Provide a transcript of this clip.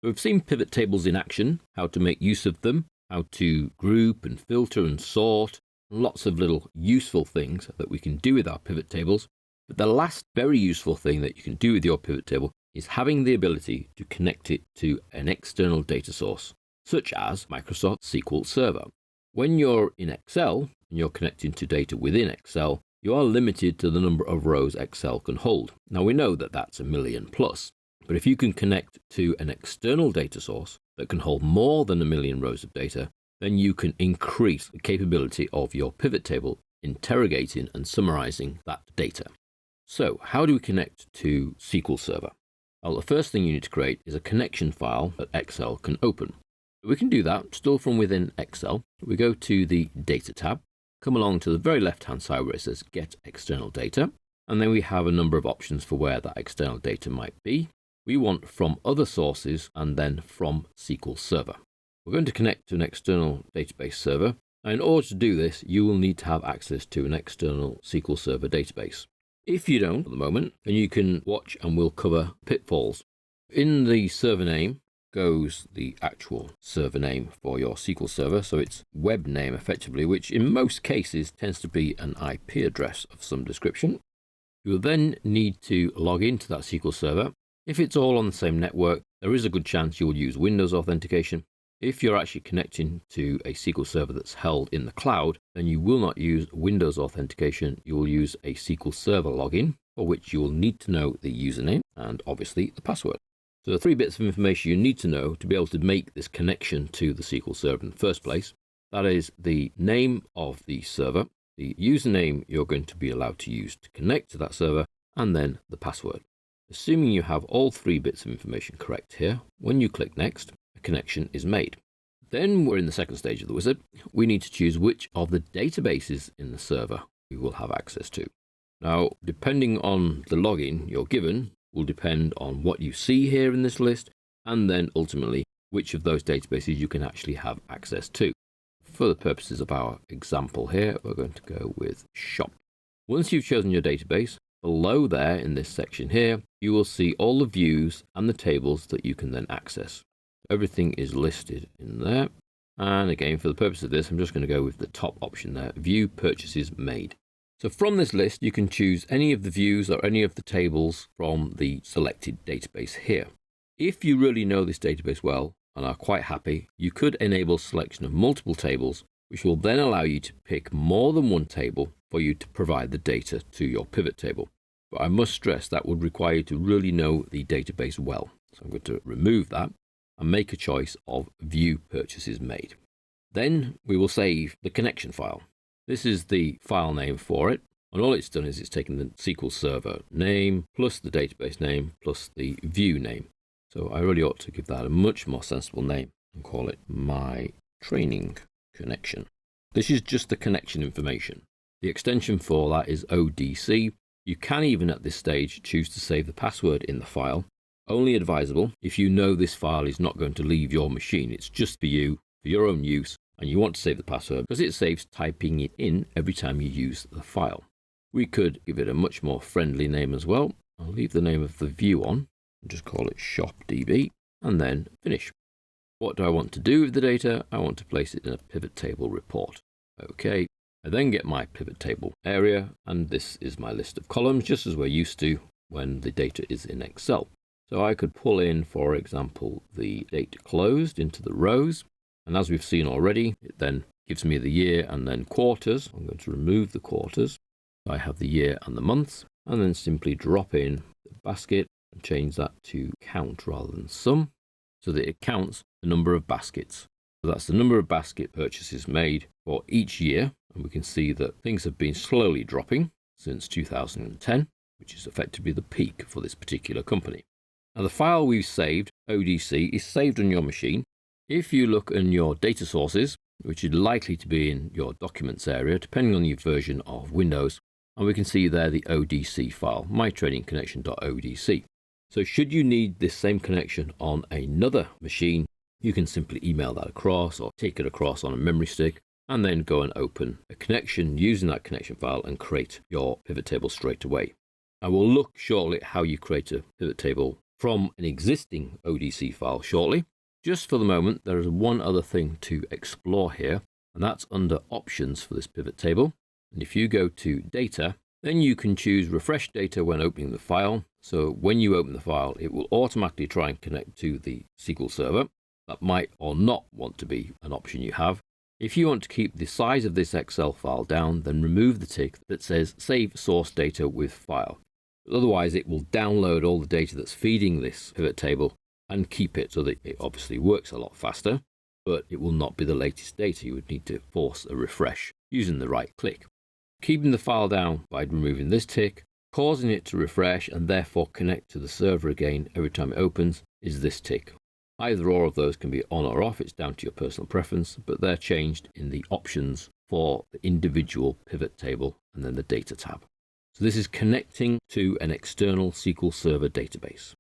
So we've seen pivot tables in action, how to make use of them, how to group and filter and sort, lots of little useful things that we can do with our pivot tables. But the last very useful thing that you can do with your pivot table is having the ability to connect it to an external data source, such as Microsoft SQL Server. When you're in Excel and you're connecting to data within Excel, you are limited to the number of rows Excel can hold. Now we know that that's 1 million plus, but if you can connect to an external data source that can hold more than 1 million rows of data, then you can increase the capability of your pivot table, interrogating and summarizing that data. So how do we connect to SQL Server? Well, the first thing you need to create is a connection file that Excel can open. We can do that still from within Excel. We go to the Data tab, come along to the very left-hand side where it says Get External Data, and then we have a number of options for where that external data might be. We want from other sources and then from SQL Server. We're going to connect to an external database server. And in order to do this, you will need to have access to an external SQL Server database. If you don't at the moment, then you can watch and we'll cover pitfalls. In the server name goes the actual server name for your SQL Server. So it's web name effectively, which in most cases tends to be an IP address of some description. You will then need to log into that SQL Server. If it's all on the same network, there is a good chance you'll use Windows authentication. If you're actually connecting to a SQL Server that's held in the cloud, then you will not use Windows authentication. You will use a SQL Server login, for which you will need to know the username and obviously the password. So the 3 bits of information you need to know to be able to make this connection to the SQL Server in the first place. That is the name of the server, the username you're going to be allowed to use to connect to that server, and then the password. Assuming you have all 3 bits of information correct here, when you click Next, a connection is made. Then we're in the second stage of the wizard. We need to choose which of the databases in the server we will have access to. Now, depending on the login you're given, will depend on what you see here in this list, and then ultimately which of those databases you can actually have access to. For the purposes of our example here, we're going to go with shop. Once you've chosen your database, below there in this section here, you will see all the views and the tables that you can then access. Everything is listed in there. And again, for the purpose of this, I'm just going to go with the top option there, View Purchases Made. So from this list, you can choose any of the views or any of the tables from the selected database here. If you really know this database well and are quite happy, you could enable selection of multiple tables, which will then allow you to pick more than one table for you to provide the data to your pivot table. But I must stress that would require you to really know the database well. So I'm going to remove that and make a choice of View Purchases Made. Then we will save the connection file. This is the file name for it. And all it's done is it's taken the SQL Server name plus the database name plus the view name. So I really ought to give that a much more sensible name and call it My Training Connection. This is just the connection information. The extension for that is ODC. You can even at this stage choose to save the password in the file. Only advisable if you know this file is not going to leave your machine. It's just for you, for your own use, and you want to save the password because it saves typing it in every time you use the file. We could give it a much more friendly name as well. I'll leave the name of the view on and just call it shopdb and then finish. What do I want to do with the data? I want to place it in a pivot table report. Okay, I then get my pivot table area, and this is my list of columns, just as we're used to when the data is in Excel. So I could pull in, for example, the date closed into the rows. And as we've seen already, it then gives me the year and then quarters. I'm going to remove the quarters. I have the year and the months, and then simply drop in the basket and change that to count rather than sum, so that it counts the number of baskets. So that's the number of basket purchases made for each year. And we can see that things have been slowly dropping since 2010, which is effectively the peak for this particular company. Now the file we've saved, ODC, is saved on your machine. If you look in your data sources, which is likely to be in your documents area, depending on your version of Windows, and we can see there the ODC file, mytrainingconnection.odc. So should you need this same connection on another machine, you can simply email that across or take it across on a memory stick and then go and open a connection using that connection file and create your pivot table straight away. I will look shortly at how you create a pivot table from an existing ODC file shortly. Just for the moment, there is one other thing to explore here, and that's under Options for this pivot table. And if you go to Data, then you can choose Refresh Data when opening the file. So when you open the file, it will automatically try and connect to the SQL Server. That might or not want to be an option you have. If you want to keep the size of this Excel file down, then remove the tick that says Save Source Data with File. Otherwise, it will download all the data that's feeding this pivot table and keep it so that it obviously works a lot faster, but it will not be the latest data. You would need to force a refresh using the right click. Keeping the file down by removing this tick, causing it to refresh and therefore connect to the server again every time it opens is this tick. Either or of those can be on or off, it's down to your personal preference, but they're changed in the options for the individual pivot table and then the data tab. So this is connecting to an external SQL Server database.